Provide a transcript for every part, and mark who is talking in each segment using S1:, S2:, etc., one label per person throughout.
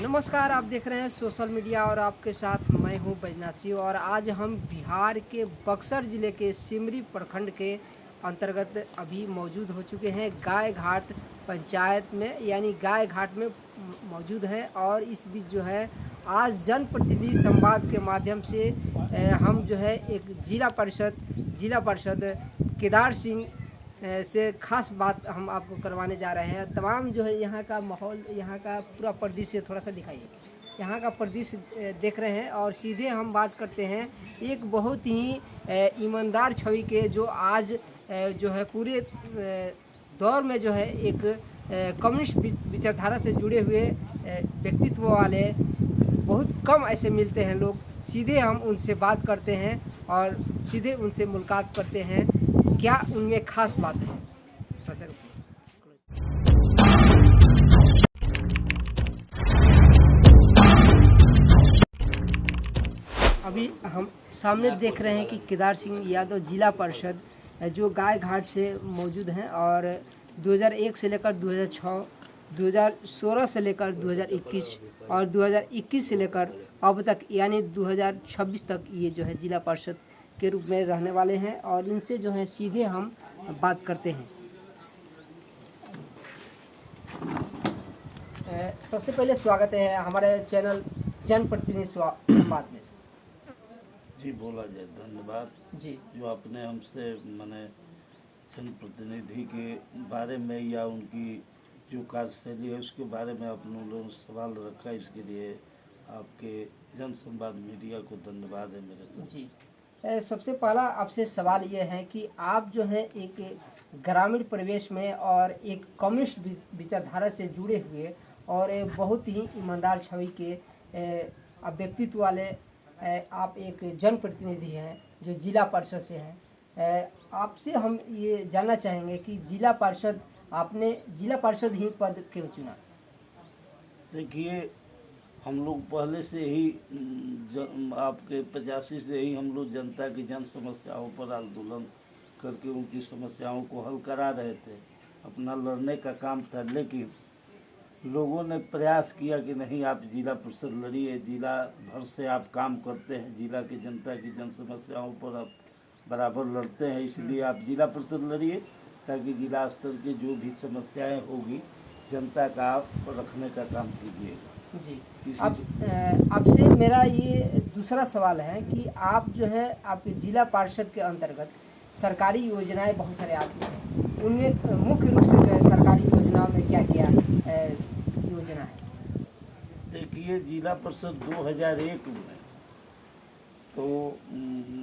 S1: नमस्कार, आप देख रहे हैं सोशल मीडिया और आपके साथ मैं हूं बैजनाथ सिंह। और आज हम बिहार के बक्सर ज़िले के सिमरी प्रखंड के अंतर्गत अभी मौजूद हो चुके हैं गाय घाट पंचायत में, यानी गाय घाट में मौजूद हैं। और इस बीच जो है आज जनप्रतिनिधि संवाद के माध्यम से हम जो है एक जिला परिषद केदार सिंह से खास बात हम आपको करवाने जा रहे हैं। तमाम जो है यहाँ का माहौल, यहाँ का पूरा परिदृश्य थोड़ा सा दिखाइए। यहाँ का परिदृश्य देख रहे हैं और सीधे हम बात करते हैं एक बहुत ही ईमानदार छवि के, जो आज जो है पूरे दौर में जो है एक कम्युनिस्ट विचारधारा से जुड़े हुए व्यक्तित्व वाले बहुत कम ऐसे मिलते हैं लोग। सीधे हम उनसे बात करते हैं और सीधे उनसे मुलाकात करते हैं, क्या उनमें खास बात है। अभी हम सामने देख रहे हैं कि केदार सिंह यादव जिला परिषद जो गाय घाट से मौजूद हैं और 2001 से लेकर 2006, 2016 से लेकर 2021 और 2021 से लेकर अब तक यानी 2026 तक ये जो है जिला परिषद के रूप में रहने वाले हैं। और इनसे जो है सीधे हम बात करते हैं। सबसे पहले स्वागत है हमारे चैनल जनप्रतिनिधि संवाद में।
S2: जी बोला जाए, धन्यवाद
S1: जी।
S2: जो आपने हमसे माने जनप्रतिनिधि के बारे में या उनकी जो कार्यशैली है उसके बारे में आप लोगों ने सवाल रखा, इसके लिए आपके जन संवाद मीडिया को धन्यवाद है मेरे तरफ।
S1: जी, सबसे पहला आपसे सवाल ये है कि आप जो है एक ग्रामीण परिवेश में और एक कम्युनिस्ट विचारधारा से जुड़े हुए और बहुत ही ईमानदार छवि के व्यक्तित्व वाले आप एक जनप्रतिनिधि हैं जो जिला परिषद से हैं। आपसे हम ये जानना चाहेंगे कि जिला परिषद, आपने जिला परिषद ही पद क्यों चुना?
S2: देखिए, हम लोग पहले से ही आपके 85 से ही हम लोग जनता की जन समस्याओं पर आंदोलन करके उनकी समस्याओं को हल करा रहे थे, अपना लड़ने का काम था। लेकिन लोगों ने प्रयास किया कि नहीं, आप जिला परिषद लड़िए, जिला भर से आप काम करते हैं, जिला की जनता की जन समस्याओं पर आप बराबर लड़ते हैं, इसलिए आप जिला परिषद लड़िए ताकि जिला स्तर की जो भी समस्याएं होगी जनता का आप रखने का काम कीजिएगा।
S1: जी, आपसे मेरा ये दूसरा सवाल है कि आप जो है आपके जिला परिषद के अंतर्गत सरकारी योजनाएं बहुत सारे आती हैं, उनमें मुख्य रूप से जो है सरकारी योजनाओं में क्या क्या योजना है?
S2: देखिए, जिला परिषद 2001 में तो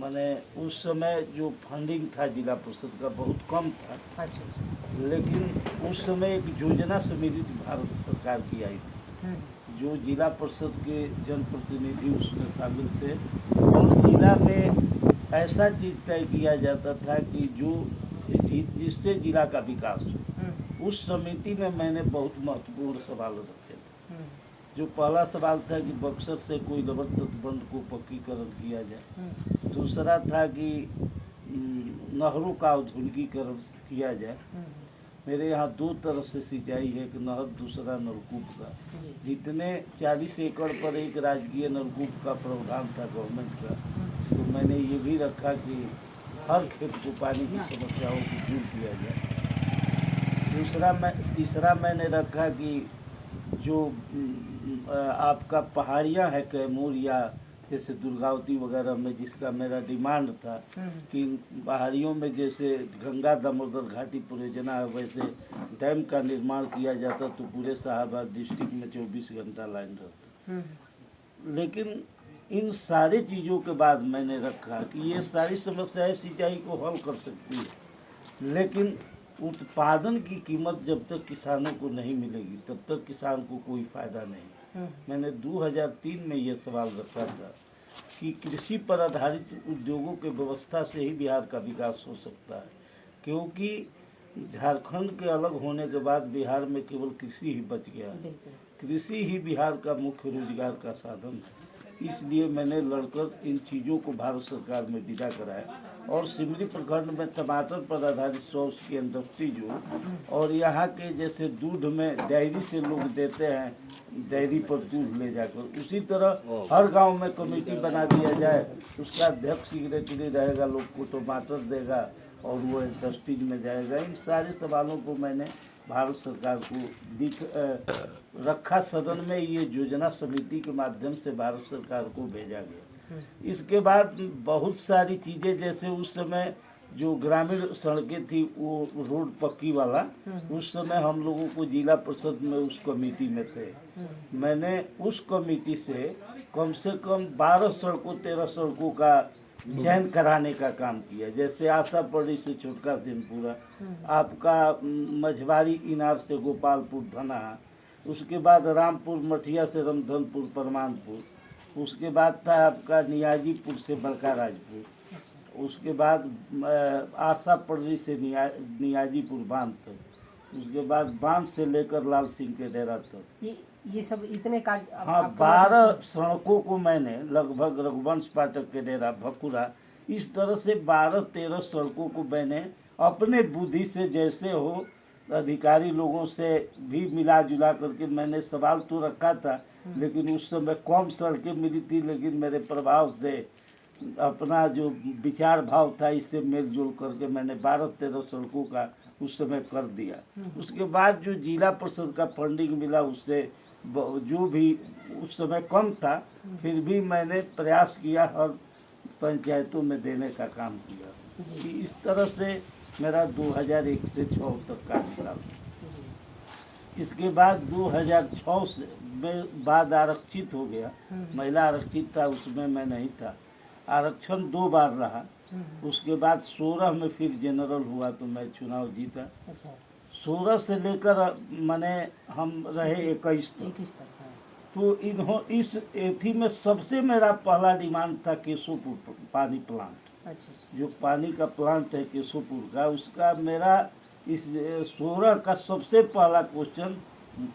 S2: मैंने उस समय जो फंडिंग था जिला परिषद का बहुत कम था।
S1: अच्छा।
S2: लेकिन उस समय एक योजना सम्मिलित भारत सरकार की आई थी, जो जिला परिषद के जनप्रतिनिधि उसमें शामिल थे और जिला में ऐसा चीज़ तय किया जाता था कि जो जिससे जिला का विकास हो। उस समिति में मैंने बहुत महत्वपूर्ण सवाल रखे थे। जो पहला सवाल था कि बक्सर से कोई रबर तटबंध को पक्कीकरण किया जाए। दूसरा था कि नहरों का आधुनिकीकरण किया जाए। मेरे यहाँ दो तरफ से सिंचाई है, एक नहर, दूसरा नलकूप का। जितने 40 एकड़ पर एक राजकीय नलकूप का प्रावधान था गवर्नमेंट का, तो मैंने ये भी रखा कि हर खेत को पानी की समस्याओं को दूर किया जाए। तीसरा मैंने रखा कि जो आपका पहाड़ियाँ है कैमूर या जैसे दुर्गावती वगैरह में, जिसका मेरा डिमांड था कि पहाड़ियों में जैसे गंगा दामोदर घाटी परियोजना है वैसे डैम का निर्माण किया जाता तो पूरे शाहबाद डिस्ट्रिक्ट में 24 घंटा लाइन रहता। लेकिन इन सारी चीज़ों के बाद मैंने रखा कि ये सारी समस्याएं सिंचाई को हल कर सकती है, लेकिन उत्पादन की कीमत जब तक किसानों को नहीं मिलेगी तब तक किसान को कोई फ़ायदा नहीं। मैंने 2003 में ये सवाल रखा था कि कृषि पर आधारित उद्योगों के व्यवस्था से ही बिहार का विकास हो सकता है, क्योंकि झारखंड के अलग होने के बाद बिहार में केवल कृषि ही बच गया है। कृषि ही बिहार का मुख्य रोजगार का साधन है। इसलिए मैंने लड़कर इन चीज़ों को भारत सरकार में विदा कराया और सिमरी प्रखंड में टमाटर पर आधारित सॉस की इंडस्ट्री जो, और यहाँ के जैसे दूध में डेयरी से लोग देते हैं, डेयरी पर दूध ले जाकर, उसी तरह हर गांव में कमेटी बना दिया जाए, उसका अध्यक्ष सेक्रेटरी रहेगा, लोग को टमाटर देगा और वो इंडस्ट्रीज में जाएगा। इन सारे सवालों को मैंने भारत सरकार को रखा सदन में, ये योजना समिति के माध्यम से भारत सरकार को भेजा गया। इसके बाद बहुत सारी चीज़ें, जैसे उस समय जो ग्रामीण सड़कें थी वो रोड पक्की वाला, उस समय हम लोगों को जिला परिषद में उस कमेटी में थे, मैंने उस कमेटी से कम 12 सड़कों 13 सड़कों का चयन कराने का काम किया। जैसे आशापड़ी से छोटका सिंहपुरा, आपका मझवारी इनार से गोपालपुर धना, उसके बाद रामपुर मठिया से रमधनपुर परमानपुर, उसके बाद था आपका नियाजीपुर से बड़का राजपुर, उसके बाद आशापड़ी से नियाजीपुर बांध तक, उसके बाद बांध से लेकर लाल सिंह के डेरा तक।
S1: ये सब इतने कार्य।
S2: हाँ, 12 सड़कों को मैंने लगभग रघुवंश पाठक के डेरा भकुरा, इस तरह से 12-13 सड़कों को मैंने अपने बुद्धि से, जैसे हो अधिकारी लोगों से भी मिला जुला करके मैंने सवाल तो रखा था, लेकिन उस समय कम सड़कें मिली थी, लेकिन मेरे प्रभाव से अपना जो विचार भाव था इससे मेल जोल करके मैंने 12-13 सड़कों का उस समय कर दिया। उसके बाद जो जिला परिषद का फंडिंग मिला उससे जो भी उस समय कम था, फिर भी मैंने प्रयास किया हर पंचायतों में देने का काम किया। कि इस तरह से मेरा 2001 से 6 तक का निकाल। इसके बाद 2006 से बाद आरक्षित हो गया, महिला आरक्षित था, उसमें मैं नहीं था, आरक्षण 2 बार रहा। उसके बाद 16 में फिर जनरल हुआ तो मैं चुनाव जीता। 16 से लेकर मैंने हम रहे 21 तक। तो इस एथी में सबसे मेरा पहला डिमांड था केशोपुर पानी प्लांट। जो पानी का प्लांट है केशोपुर का, उसका मेरा इस 16 का सबसे पहला क्वेश्चन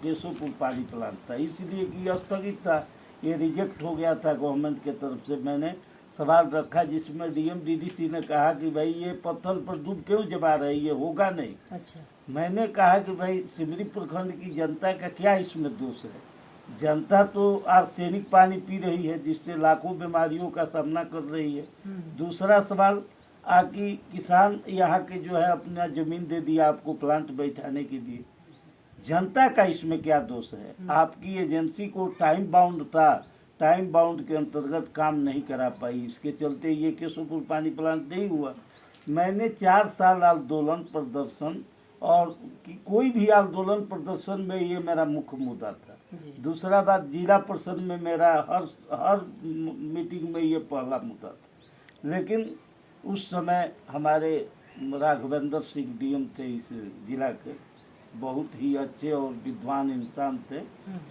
S2: केशोपुर पानी प्लांट था, इसलिए कि स्थगित था, ये रिजेक्ट हो गया था गवर्नमेंट के तरफ से। मैंने सवाल रखा जिसमें डीएम डीडीसी ने कहा कि भाई ये पत्थर पर डूब क्यों जमा रही है, होगा नहीं। मैंने कहा कि भाई सिमरी प्रखंड की जनता का क्या इसमें दोष है, जनता तो आर्सेनिक पानी पी रही है जिससे लाखों बीमारियों का सामना कर रही है। दूसरा सवाल आकि किसान यहाँ के जो है अपना जमीन दे दिया आपको प्लांट बैठाने के लिए, जनता का इसमें क्या दोष है। आपकी एजेंसी को टाइम बाउंड था, टाइम बाउंड के अंतर्गत काम नहीं करा पाई, इसके चलते ये केशोपुर पानी प्लांट नहीं हुआ। मैंने 4 साल आंदोलन प्रदर्शन, और कि कोई भी आंदोलन प्रदर्शन में ये मेरा मुख्य मुद्दा था। दूसरा बात, जिला परिषद में मेरा हर मीटिंग में ये पहला मुद्दा था। लेकिन उस समय हमारे राघवेंद्र सिंह डीएम थे इस जिला के, बहुत ही अच्छे और विद्वान इंसान थे,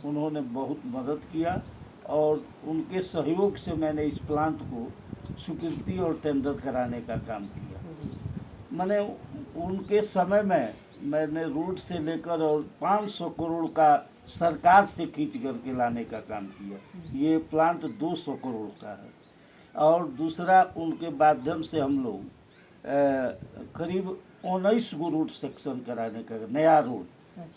S2: उन्होंने बहुत मदद किया और उनके सहयोग से मैंने इस प्लांट को स्वीकृति और टेंडर कराने का काम किया। मैंने उनके समय में मैंने रोड से लेकर और 500 करोड़ का सरकार से खींच करके लाने का काम किया। ये प्लांट 200 करोड़ का है। और दूसरा, उनके माध्यम से हम लोग करीब 19 गो रोड सेक्शन कराने का, नया रोड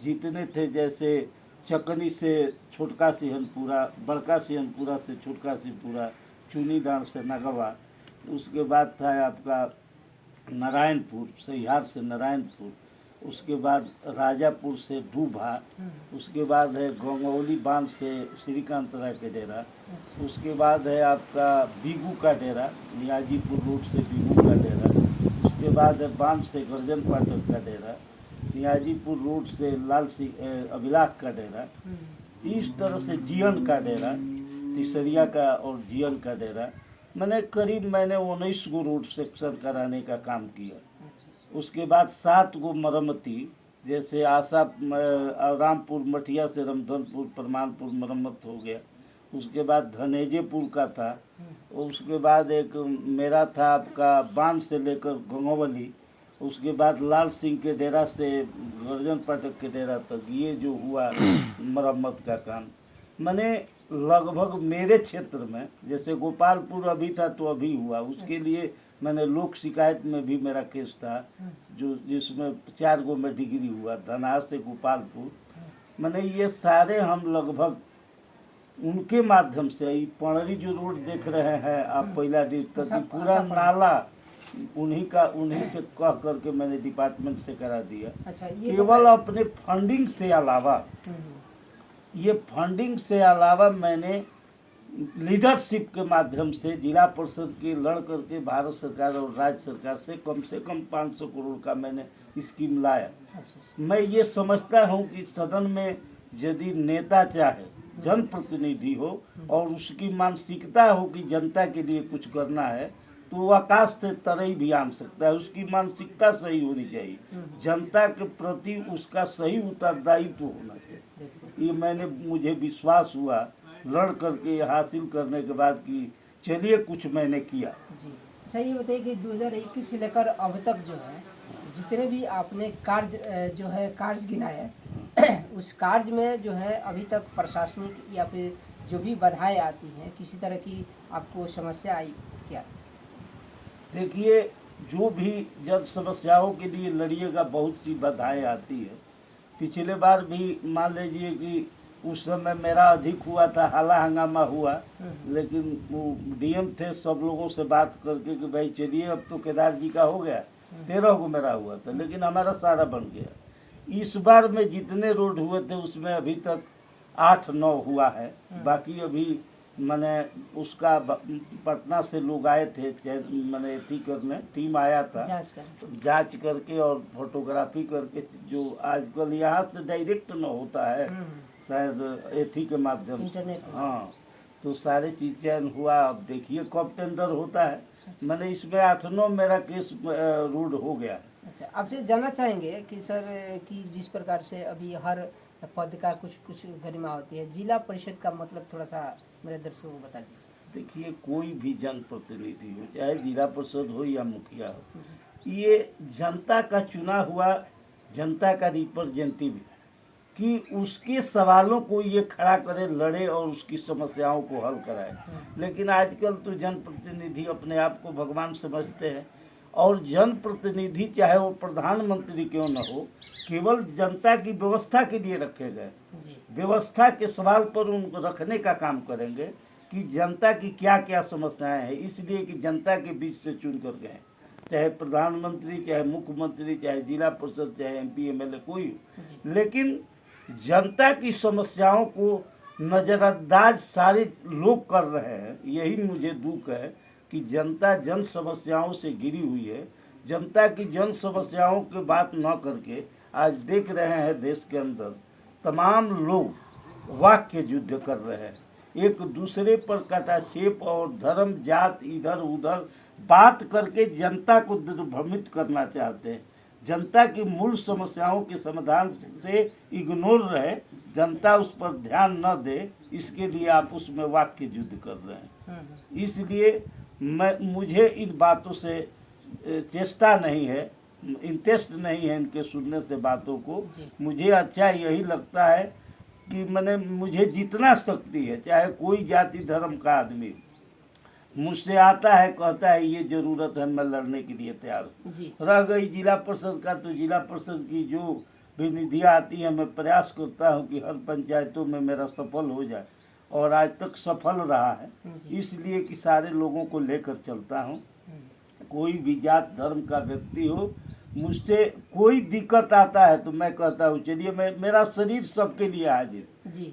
S2: जितने थे, जैसे चकनी से छोटका सिहनपुरा, बड़का सिहनपुरा से छोटका सिहनपुरा, चुनीडांड से नगवा, उसके बाद था आपका नारायणपुर, सहिहार से नारायणपुर, उसके बाद राजापुर से डूभा, उसके बाद है गंगौली बांध से श्रीकांत राय के डेरा, उसके बाद है आपका बीगू का डेरा, नियाजीपुर रोड से बीगू का डेरा, उसके बाद है बांध से गर्जन पाठक का डेरा, नियाजीपुर रोड से लाल सिंह अभिलाख का डेरा, इस तरह से जीएन का डेरा, तिसरिया का और जीएन का डेरा। मैंने 19 गो रोड सेक्शन कराने का काम किया। उसके बाद 7 गो मरम्मती, जैसे आशा रामपुर मठिया से रमधनपुर परमानपुर मरम्मत हो गया। उसके बाद धनेजेपुर का था, उसके बाद एक मेरा था आपका बांध से लेकर गंगोवली, उसके बाद लाल सिंह के डेरा से गर्जन पाठक के डेरा तक, ये जो हुआ मरम्मत का काम। मैंने लगभग मेरे क्षेत्र में, जैसे गोपालपुर अभी था तो अभी हुआ, उसके लिए मैंने लोक शिकायत में भी मेरा केस था, जो जिसमें 4 गो में डिग्री हुआ, धनास से गोपालपुर। मैंने ये सारे हम लगभग उनके माध्यम से, ये पणरी जो रोड देख रहे हैं आप पहला दिन तक, ये पूरा नाला उन्हीं से कह करके मैंने डिपार्टमेंट से करा दिया।
S1: अच्छा, ये
S2: केवल अपने फंडिंग से अलावा, ये फंडिंग से अलावा मैंने लीडरशिप के माध्यम से जिला परिषद के लड़ करके भारत सरकार और राज्य सरकार से कम 500 करोड़ का मैंने स्कीम लाया।
S1: अच्छा,
S2: मैं ये समझता हूँ कि सदन में यदि नेता चाहे, जनप्रतिनिधि हो और उसकी मानसिकता हो कि जनता के लिए कुछ करना है, तो वो आकाश से तरई भी आन सकता है। उसकी मानसिकता सही होनी चाहिए, जनता के प्रति उसका सही उत्तरदायित्व होना चाहिए। ये मुझे विश्वास हुआ लड़ करके हासिल करने के बाद कि चलिए कुछ मैंने किया।
S1: जी। अच्छा, ये बताइए कि 2021 से लेकर अब तक जो है जितने भी आपने कार्य गिनाए उस कार्य में जो है अभी तक प्रशासनिक या फिर जो भी बाधाएं आती हैं, किसी तरह की आपको समस्या आई क्या?
S2: देखिए, जो भी जन समस्याओं के लिए लड़िएगा, बहुत सी बाधाएं आती है। पिछले बार भी मान लीजिए कि उस समय मेरा अधिक हुआ था, हाला हंगामा हुआ, लेकिन वो डीएम थे, सब लोगों से बात करके कि भाई चलिए अब तो केदार जी का हो गया, 13 को मेरा हुआ था, लेकिन हमारा सारा बन गया। इस बार में जितने रोड हुए थे उसमें अभी तक 8-9 हुआ है। बाकी अभी मैंने उसका पटना से लोग आए थे, मैंने एथी करने टीम आया था, जांच करके और फोटोग्राफी करके, जो आजकल यहाँ से डायरेक्ट न होता है शायद एथी के माध्यम से, हाँ, तो सारे चीज़ें हुआ। अब देखिए कब टेंडर होता है। मैंने इसमें 8-9 मेरा केस रूड हो गया।
S1: अच्छा, आपसे जानना चाहेंगे कि सर कि जिस प्रकार से अभी हर पद का कुछ गरिमा होती है, जिला परिषद का मतलब थोड़ा सा मेरे दर्शकों को बता दीजिए।
S2: देखिए, कोई भी जनप्रतिनिधि हो, चाहे जिला परिषद हो या मुखिया हो, ये जनता का चुना हुआ, जनता का रिप्रेजेंटेटिव है कि उसके सवालों को ये खड़ा करे, लड़े और उसकी समस्याओं को हल कराए। लेकिन आजकल तो जनप्रतिनिधि अपने आप को भगवान समझते हैं, और जनप्रतिनिधि चाहे वो प्रधानमंत्री क्यों न हो, केवल जनता की व्यवस्था के लिए रखे गए, व्यवस्था के सवाल पर उनको रखने का काम करेंगे कि जनता की क्या क्या समस्याएं हैं, इसलिए कि जनता के बीच से चुन कर गए, चाहे प्रधानमंत्री, चाहे मुख्यमंत्री, चाहे जिला परिषद, चाहे MP MLA कोई हो। लेकिन जनता की समस्याओं को नज़रअंदाज सारे लोग कर रहे हैं। यही मुझे दुख है कि जनता जन समस्याओं से घिरी हुई है। जनता की जन समस्याओं की बात न करके आज देख रहे हैं देश के अंदर तमाम लोग वाक्य युद्ध कर रहे हैं, एक दूसरे पर कटाक्षेप और धर्म जात इधर उधर बात करके जनता को दिग्भ्रमित करना चाहते हैं। जनता की मूल समस्याओं के समाधान से इग्नोर रहे, जनता उस पर ध्यान न दे, इसके लिए आप उसमें वाक्य युद्ध कर रहे हैं। इसलिए मुझे इन बातों से चेष्टा नहीं है, इंटरेस्ट नहीं है इनके सुनने से बातों को। मुझे अच्छा यही लगता है कि मुझे जितना शक्ति है, चाहे कोई जाति धर्म का आदमी मुझसे आता है, कहता है ये जरूरत है, मैं लड़ने के लिए तैयार हूँ। रह गई जिला परिषद का, तो जिला परिषद की जो भी निधियाँ आती है, मैं प्रयास करता हूँ कि हर पंचायतों में मेरा सफल हो जाए, और आज तक सफल रहा है, इसलिए कि सारे लोगों को लेकर चलता हूँ। कोई भी जात धर्म का व्यक्ति हो, मुझसे कोई दिक्कत आता है तो मैं कहता हूँ चलिए, मेरा शरीर सबके लिए हाजिर,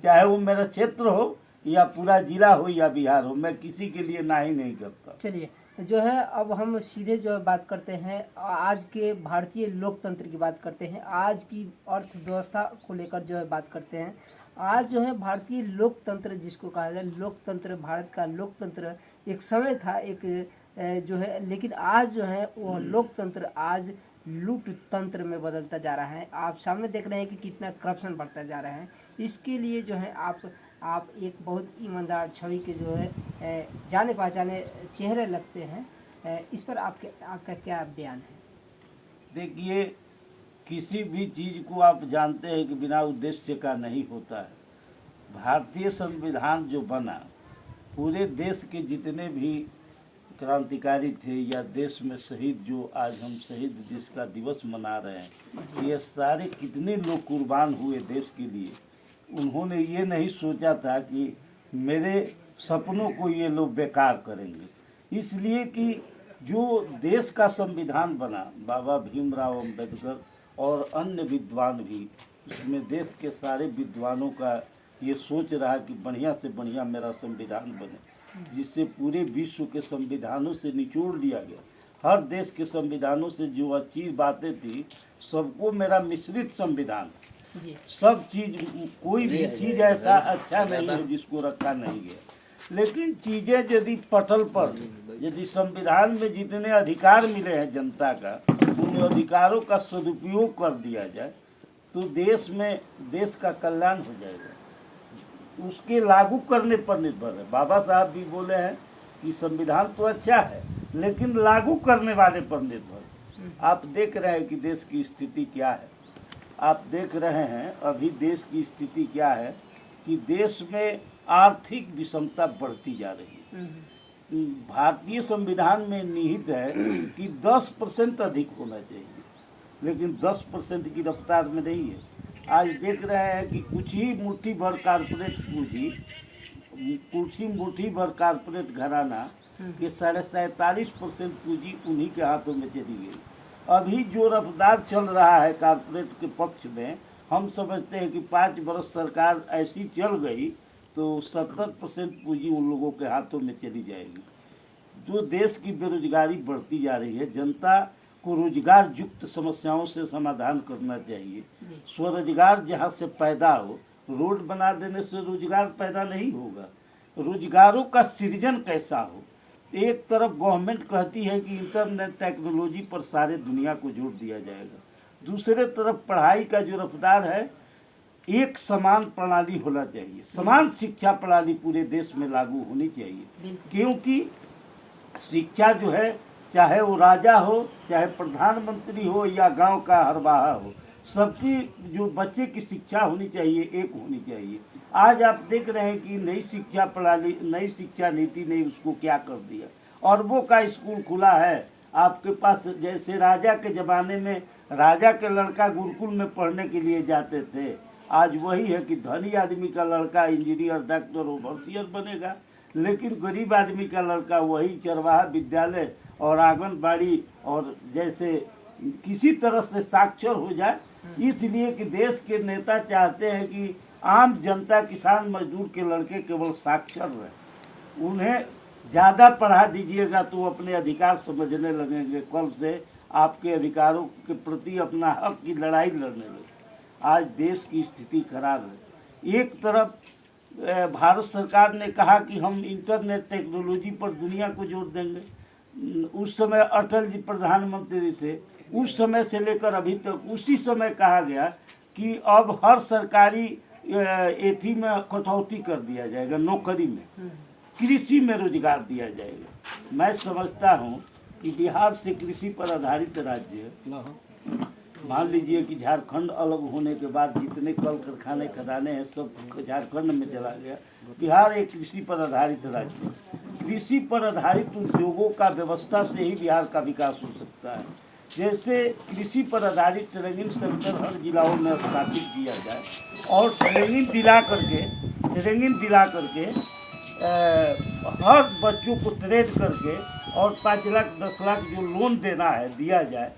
S2: चाहे वो मेरा क्षेत्र हो या पूरा जिला हो या बिहार हो, मैं किसी के लिए ना ही नहीं करता।
S1: चलिए, जो है अब हम सीधे जो है बात करते हैं, आज के भारतीय लोकतंत्र की बात करते हैं, आज की अर्थव्यवस्था को लेकर जो है बात करते हैं। आज जो है भारतीय लोकतंत्र जिसको कहा जाए, लोकतंत्र, भारत का लोकतंत्र एक समय था, एक जो है, लेकिन आज जो है वो लोकतंत्र आज लूट तंत्र में बदलता जा रहा है। आप सामने देख रहे हैं कि कितना करप्शन बढ़ता जा रहा है। इसके लिए जो है आप एक बहुत ईमानदार छवि के जो है जाने पहचाने चेहरे लगते हैं। इस पर आपका क्या बयान है?
S2: देखिए, किसी भी चीज़ को आप जानते हैं कि बिना उद्देश्य का नहीं होता है। भारतीय संविधान जो बना, पूरे देश के जितने भी क्रांतिकारी थे या देश में शहीद, जो आज हम शहीद जिसका दिवस मना रहे हैं, ये सारे कितने लोग कुर्बान हुए देश के लिए। उन्होंने ये नहीं सोचा था कि मेरे सपनों को ये लोग बेकार करेंगे। इसलिए कि जो देश का संविधान बना, बाबा भीमराव अंबेडकर और अन्य विद्वान भी, उसमें देश के सारे विद्वानों का ये सोच रहा कि बढ़िया से बढ़िया मेरा संविधान बने, जिससे पूरे विश्व के संविधानों से निचोड़ लिया गया। हर देश के संविधानों से जो अच्छी बातें थी, सबको मेरा मिश्रित संविधान, सब चीज, कोई भी चीज ऐसा अच्छा नहीं है जिसको रखा नहीं गया। लेकिन चीजें यदि पटल पर, यदि संविधान में जितने अधिकार मिले हैं जनता का, उन अधिकारों का सदुपयोग कर दिया जाए तो देश में देश का कल्याण हो जाएगा। उसके लागू करने पर निर्भर है। बाबा साहब भी बोले हैं कि संविधान तो अच्छा है लेकिन लागू करने वाले पर निर्भर। आप देख रहे हैं कि देश की स्थिति क्या है। आप देख रहे हैं अभी देश की स्थिति क्या है कि देश में आर्थिक विषमता बढ़ती जा रही है। भारतीय संविधान में निहित है कि 10% अधिक होना चाहिए, लेकिन 10% की रफ्तार में नहीं है। आज देख रहे हैं कि कुछ ही मुट्ठी भर कारपोरेट पूंजी, कुछ ही मुट्ठी भर कारपोरेट घराना के 47.5% पूंजी उन्हीं के हाथों में चली गई। अभी जो रफ्तार चल रहा है कारपोरेट के पक्ष में, हम समझते हैं कि 5 वर्ष सरकार ऐसी चल गई तो 70% पूंजी उन लोगों के हाथों में चली जाएगी। जो देश की बेरोजगारी बढ़ती जा रही है, जनता को रोजगार युक्त समस्याओं से समाधान करना चाहिए। स्वरोजगार जहाँ से पैदा हो, रोड बना देने से रोजगार पैदा नहीं होगा। रोजगारों का सृजन कैसा हो। एक तरफ गवर्नमेंट कहती है कि इंटरनेट टेक्नोलॉजी पर सारे दुनिया को जोड़ दिया जाएगा, दूसरे तरफ पढ़ाई का जो रफ्तार है, एक समान प्रणाली होना चाहिए, समान शिक्षा प्रणाली पूरे देश में लागू होनी चाहिए। क्योंकि शिक्षा जो है, चाहे वो राजा हो, चाहे प्रधानमंत्री हो या गांव का हरवाहा हो, सबकी जो बच्चे की शिक्षा होनी चाहिए एक होनी चाहिए। आज आप देख रहे हैं कि नई शिक्षा प्रणाली, नई शिक्षा नीति ने उसको क्या कर दिया। अरबों का स्कूल खुला है आपके पास। जैसे राजा के ज़माने में राजा के लड़का गुरुकुल में पढ़ने के लिए जाते थे, आज वही है कि धनी आदमी का लड़का इंजीनियर, डॉक्टर, ओवरसियर बनेगा, लेकिन गरीब आदमी का लड़का वही चरवाहा विद्यालय और आंगनबाड़ी और जैसे किसी तरह से साक्षर हो जाए। इसलिए कि देश के नेता चाहते हैं कि आम जनता, किसान मजदूर के लड़के केवल साक्षर रहे। उन्हें ज़्यादा पढ़ा दीजिएगा तो अपने अधिकार समझने लगेंगे, कल से आपके अधिकारों के प्रति अपना हक की लड़ाई लड़ने लगे। आज देश की स्थिति खराब है। एक तरफ भारत सरकार ने कहा कि हम इंटरनेट टेक्नोलॉजी पर दुनिया को जोड़ देंगे। उस समय अटल जी प्रधानमंत्री थे, उस समय से लेकर अभी तक उसी समय कहा गया कि अब हर सरकारी एथी में कटौती कर दिया जाएगा, नौकरी में, कृषि में रोजगार दिया जाएगा। मैं समझता हूँ कि बिहार से कृषि पर आधारित राज्य है। मान लीजिए कि झारखंड अलग होने के बाद जितने कल कारखाने खदाने हैं सब झारखंड में चला गया। बिहार एक कृषि पर आधारित राज्य है। कृषि पर आधारित उद्योगों का व्यवस्था से ही बिहार का विकास हो सकता है। जैसे कृषि पर आधारित ट्रेनिंग सेंटर हर जिलाओं में स्थापित किया जाए और ट्रेनिंग दिला करके हर बच्चों को ट्रेन करके और 5 लाख 10 लाख जो लोन देना है दिया जाए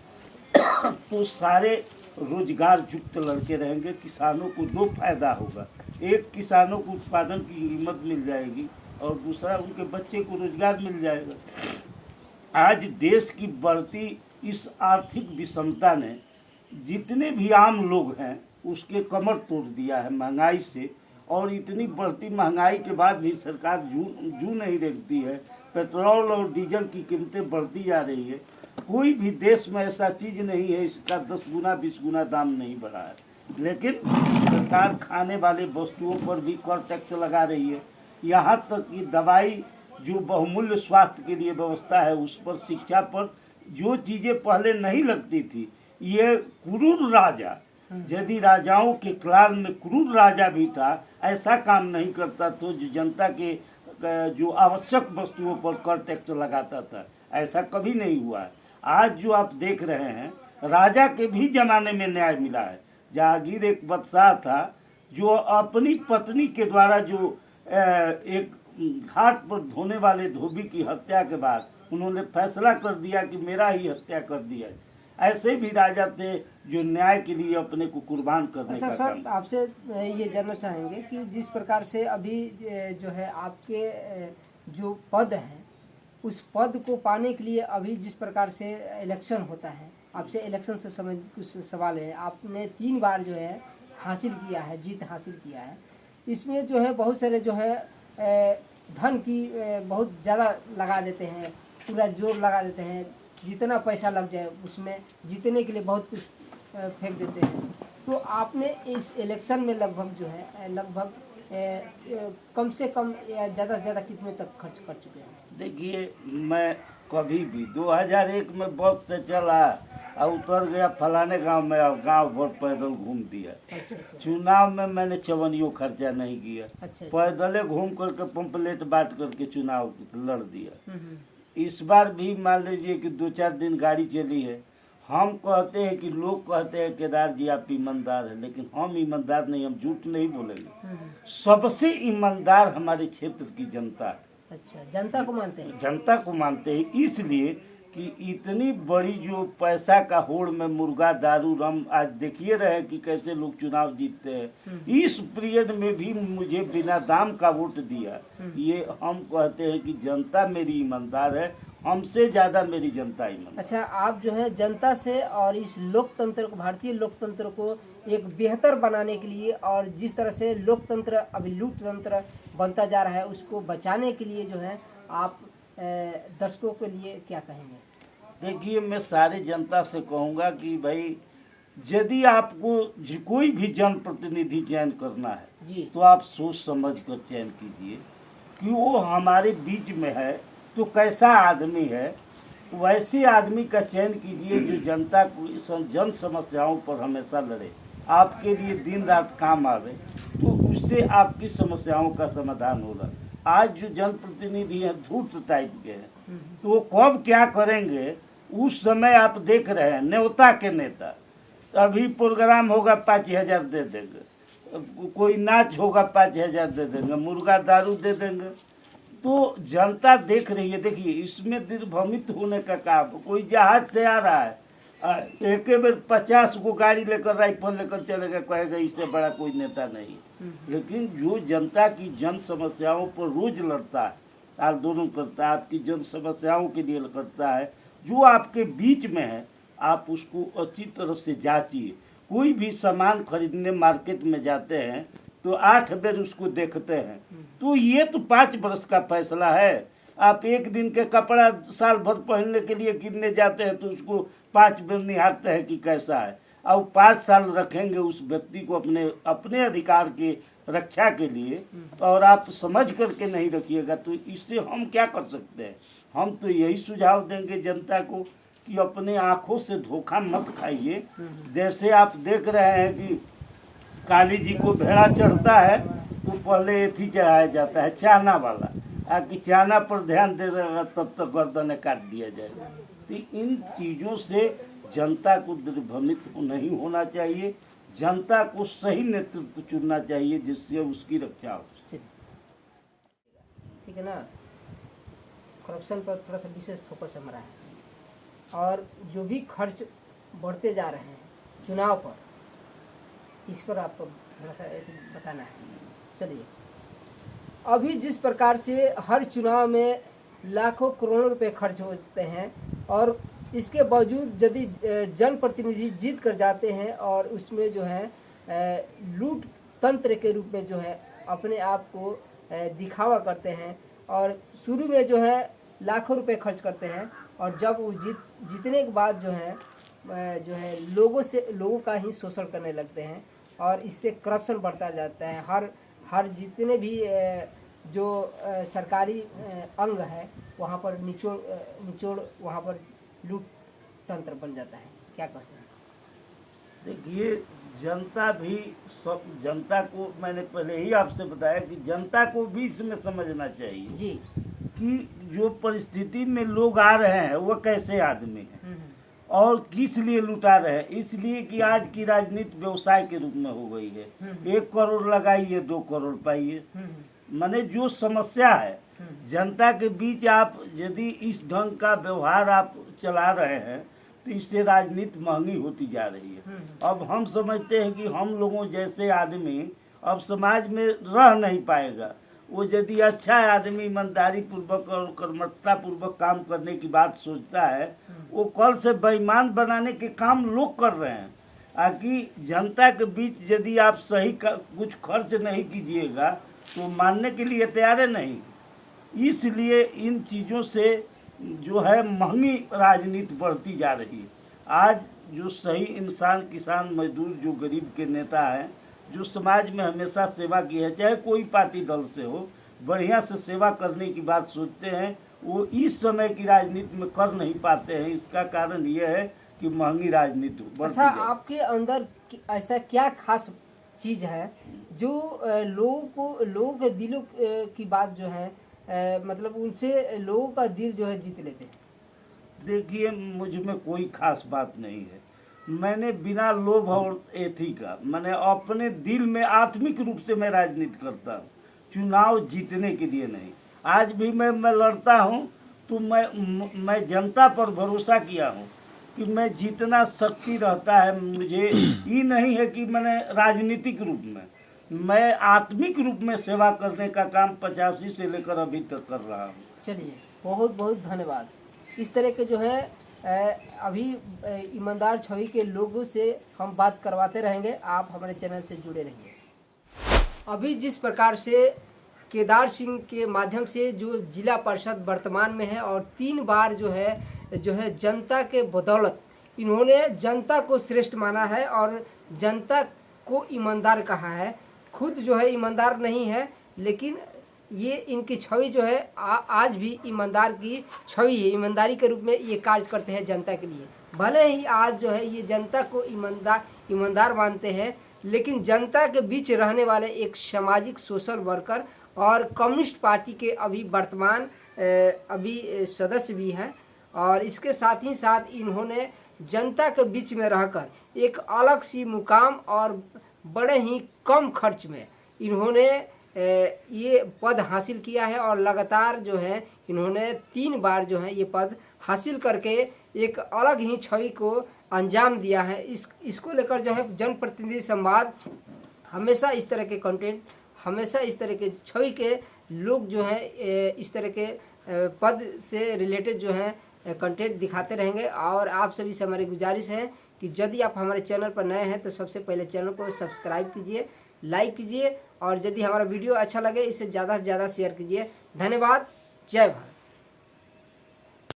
S2: तो सारे रोजगार युक्त लड़के रहेंगे। किसानों को 2 फायदा होगा, एक किसानों को उत्पादन की कीमत मिल जाएगी और दूसरा उनके बच्चे को रोजगार मिल जाएगा। आज देश की बढ़ती इस आर्थिक विषमता ने जितने भी आम लोग हैं उसके कमर तोड़ दिया है महंगाई से। और इतनी बढ़ती महंगाई के बाद भी सरकार जू नहीं रखती है। पेट्रोल और डीजल की कीमतें बढ़ती जा रही है। कोई भी देश में ऐसा चीज़ नहीं है इसका 10 गुना 20 गुना दाम नहीं बढ़ा है, लेकिन सरकार खाने वाले वस्तुओं पर भी कर टैक्स लगा रही है। यहाँ तक कि दवाई जो बहुमूल्य स्वास्थ्य के लिए व्यवस्था है उस पर, शिक्षा पर, जो चीज़ें पहले नहीं लगती थी। ये क्रूर राजा, यदि राजाओं के काल में क्रूर राजा भी था, ऐसा काम नहीं करता तो जो जनता के जो आवश्यक वस्तुओं पर कर टैक्स लगाता था, ऐसा कभी नहीं हुआ है। आज जो आप देख रहे हैं, राजा के भी जमाने में न्याय मिला है। जहांगीर एक बादशाह था जो अपनी पत्नी के द्वारा जो एक घाट पर धोने वाले धोबी की हत्या के बाद उन्होंने फैसला कर दिया कि मेरा ही हत्या कर दिया। ऐसे भी राजा थे जो न्याय के लिए अपने को कुर्बान करने
S1: अच्छा
S2: का
S1: सर,
S2: काम।
S1: आपसे ये जानना चाहेंगे कि जिस प्रकार से अभी जो है आपके जो पद है, उस पद को पाने के लिए अभी जिस प्रकार से इलेक्शन होता है, आपसे इलेक्शन से संबंधित कुछ सवाल है। आपने 3 बार जो है हासिल किया है, जीत हासिल किया है। इसमें जो है बहुत सारे जो है धन की बहुत ज़्यादा लगा देते हैं, पूरा जोर लगा देते हैं, जितना पैसा लग जाए उसमें जीतने के लिए बहुत कुछ फेंक देते हैं। तो आपने इस इलेक्शन में लगभग जो है लगभग कम से कम या ज़्यादा से ज़्यादा कितने तक खर्च कर चुके हैं?
S2: देखिए, मैं कभी भी 2001 में बस से चला और उतर गया फलाने गांव में, और गांव भर पैदल घूम दिया।
S1: अच्छा अच्छा
S2: चुनाव में मैंने चवनियों खर्चा नहीं किया,
S1: अच्छा।
S2: पैदले घूम करके पंपलेट बांट करके चुनाव लड़ दिया।
S1: हम्म।
S2: इस बार भी मान लीजिए कि 2-4 दिन गाड़ी चली है। हम कहते हैं कि लोग कहते हैं केदार जी आप ईमानदार हैं, लेकिन हम ईमानदार नहीं, हम झूठ नहीं बोलेंगे। सबसे ईमानदार हमारे क्षेत्र की जनता है।
S1: अच्छा, जनता को मानते हैं?
S2: जनता को मानते हैं, इसलिए कि इतनी बड़ी जो पैसा का होड़ में मुर्गा दारू रम आज देखिए रहे कि कैसे लोग चुनाव जीतते हैं। इस पीरियड में भी मुझे बिना दाम का वोट दिया। ये हम कहते हैं कि जनता मेरी ईमानदार है, हमसे ज़्यादा मेरी जनता ईमानदार।
S1: अच्छा, आप जो है जनता से और इस लोकतंत्र को, भारतीय लोकतंत्र को एक बेहतर बनाने के लिए, और जिस तरह से लोकतंत्र अभी लूटतंत्र बनता जा रहा है, उसको बचाने के लिए जो है आप दर्शकों के लिए क्या कहेंगे?
S2: देखिए, मैं सारी जनता से कहूँगा कि भाई यदि आपको कोई भी जनप्रतिनिधि चयन करना है
S1: जी,
S2: तो आप सोच समझ कर चयन कीजिए कि वो हमारे बीच में है तो कैसा आदमी है। वैसे आदमी का चयन कीजिए जो जनता को जन समस्याओं पर हमेशा लड़े, आपके लिए दिन रात काम आवे, तो उससे आपकी समस्याओं का समाधान होगा। आज जो जनप्रतिनिधि हैं धूर्त टाइप के हैं, तो वो कब क्या करेंगे उस समय आप देख रहे हैं। न्योता के नेता, अभी प्रोग्राम होगा 5,000 दे देंगे, कोई नाच होगा 5,000 दे देंगे, मुर्गा दारू दे देंगे। तो जनता देख रही है। देखिए, इसमें दिग्भ्रमित होने का काम, कोई जहाज से आ रहा है, एक बेर 50 को गाड़ी लेकर राइफल लेकर चलेगा, कहेगा इससे बड़ा कोई नेता नहीं। लेकिन जो जनता की जन समस्याओं पर रोज लड़ता है, आंदोलन करता है, आपकी जन समस्याओं के लिए करता है, जो आपके बीच में है, आप उसको अच्छी तरह से जांचिए। कोई भी सामान खरीदने मार्केट में जाते हैं तो 8 बेर उसको देखते हैं। तो ये तो 5 बरस का फैसला है। आप एक दिन के कपड़ा साल भर पहनने के लिए किनने जाते हैं तो उसको 5 बेर निहारते हैं कि कैसा है, और 5 साल रखेंगे उस व्यक्ति को अपने अधिकार के रक्षा के लिए, और आप समझ करके नहीं रखिएगा तो इससे हम क्या कर सकते हैं। हम तो यही सुझाव देंगे जनता को कि अपने आँखों से धोखा मत खाइए। जैसे आप देख रहे हैं कि काली जी को भेड़ा चढ़ता है तो पहले एथी चढ़ाया जाता है चाना वाला, कि चाना पर ध्यान दे देगा तब तक गर्दन काट दिया जाएगा। तो इन चीज़ों से जनता को दिग्भ्रमित नहीं होना चाहिए। जनता को सही नेतृत्व चुनना चाहिए जिससे उसकी रक्षा हो।
S1: ठीक है ना। करप्शन पर थोड़ा सा विशेष फोकस हमारा है, और जो भी खर्च बढ़ते जा रहे हैं चुनाव पर, इस पर आपको थोड़ा सा बताना है। चलिए, अभी जिस प्रकार से हर चुनाव में लाखों करोड़ों रुपए खर्च होते हैं, और इसके बावजूद यदि जनप्रतिनिधि जीत कर जाते हैं और उसमें जो है लूट तंत्र के रूप में जो है अपने आप को दिखावा करते हैं, और शुरू में जो है लाखों रुपए खर्च करते हैं, और जब वो जीतने के बाद जो है लोगों का ही शोषण करने लगते हैं, और इससे करप्शन बढ़ता जाता है। हर जितने भी जो सरकारी अंग है वहाँ पर निचोड़ वहाँ पर लूट तंत्र बन जाता है। क्या कहते हैं?
S2: देखिए, जनता भी सब, जनता को मैंने पहले ही आपसे बताया कि जनता को भी इसमें समझना चाहिए
S1: जी।
S2: कि जो परिस्थिति में लोग आ रहे हैं वो कैसे आदमी हैं और किस लिए लुटा रहे हैं। इसलिए कि आज की राजनीति व्यवसाय के रूप में हो गई है। 1 करोड़ लगाइए 2 करोड़ पाइए। माने जो समस्या है जनता के बीच, आप यदि इस ढंग का व्यवहार आप चला रहे हैं तो इससे राजनीति महंगी होती जा रही है। अब हम समझते हैं कि हम लोगों जैसे आदमी अब समाज में रह नहीं पाएगा। वो यदि अच्छा आदमी ईमानदारी पूर्वक और कर्मठता पूर्वक काम करने की बात सोचता है, वो कल से बेईमान बनाने के काम लोग कर रहे हैं। आकि जनता के बीच यदि आप सही कुछ खर्च नहीं कीजिएगा तो मानने के लिए तैयार नहीं। इसलिए इन चीज़ों से जो है महंगी राजनीति बढ़ती जा रही है। आज जो सही इंसान, किसान, मजदूर, जो गरीब के नेता हैं, जो समाज में हमेशा सेवा की है, चाहे कोई पार्टी दल से हो, बढ़िया से सेवा करने की बात सोचते हैं, वो इस समय की राजनीति में कर नहीं पाते हैं। इसका कारण ये है कि महंगी राजनीति बढ़ती
S1: अच्छा,
S2: है।
S1: आपके अंदर ऐसा क्या खास चीज़ है जो लोगों के दिलों की बात जो है, मतलब उनसे लोगों का दिल जो है जीत लेते हैं?
S2: देखिए, मुझ में कोई खास बात नहीं है। मैंने बिना लोभ और एथी का, मैंने अपने दिल में आत्मिक रूप से मैं राजनीति करता हूँ, चुनाव जीतने के लिए नहीं। आज भी मैं लड़ता हूँ तो मैं जनता पर भरोसा किया हूँ कि मैं जीतना शक्ति रहता है मुझे। ये नहीं है कि मैंने राजनीतिक रूप में, मैं आत्मिक रूप में सेवा करने का काम 85 से लेकर अभी तक कर रहा हूँ।
S1: चलिए, बहुत बहुत धन्यवाद। इस तरह के जो है अभी ईमानदार छवि के लोगों से हम बात करवाते रहेंगे। आप हमारे चैनल से जुड़े रहिए। अभी जिस प्रकार से केदार सिंह के माध्यम से जो जिला परिषद वर्तमान में है और 3 बार जो है जनता के बदौलत इन्होंने जनता को श्रेष्ठ माना है और जनता को ईमानदार कहा है। खुद जो है ईमानदार नहीं है, लेकिन ये इनकी छवि जो है आज भी ईमानदार की छवि है। ईमानदारी के रूप में ये कार्य करते हैं जनता के लिए। भले ही आज जो है ये जनता को ईमानदार मानते हैं, लेकिन जनता के बीच रहने वाले एक सामाजिक सोशल वर्कर और कम्युनिस्ट पार्टी के अभी वर्तमान सदस्य भी हैं। और इसके साथ ही साथ इन्होंने जनता के बीच में रहकर एक अलग सी मुकाम और बड़े ही कम खर्च में इन्होंने ये पद हासिल किया है और लगातार जो है इन्होंने 3 बार जो है ये पद हासिल करके एक अलग ही छवि को अंजाम दिया है। इसको लेकर जो है जनप्रतिनिधि संवाद हमेशा इस तरह के कंटेंट, हमेशा इस तरह के छवि के लोग जो है इस तरह के पद से रिलेटेड जो है कंटेंट दिखाते रहेंगे। और आप सभी से हमारी गुजारिश है कि यदि आप हमारे चैनल पर नए हैं तो सबसे पहले चैनल को सब्सक्राइब कीजिए, लाइक कीजिए और यदि हमारा वीडियो अच्छा लगे इसे ज़्यादा से ज़्यादा शेयर कीजिए। धन्यवाद। जय भारत।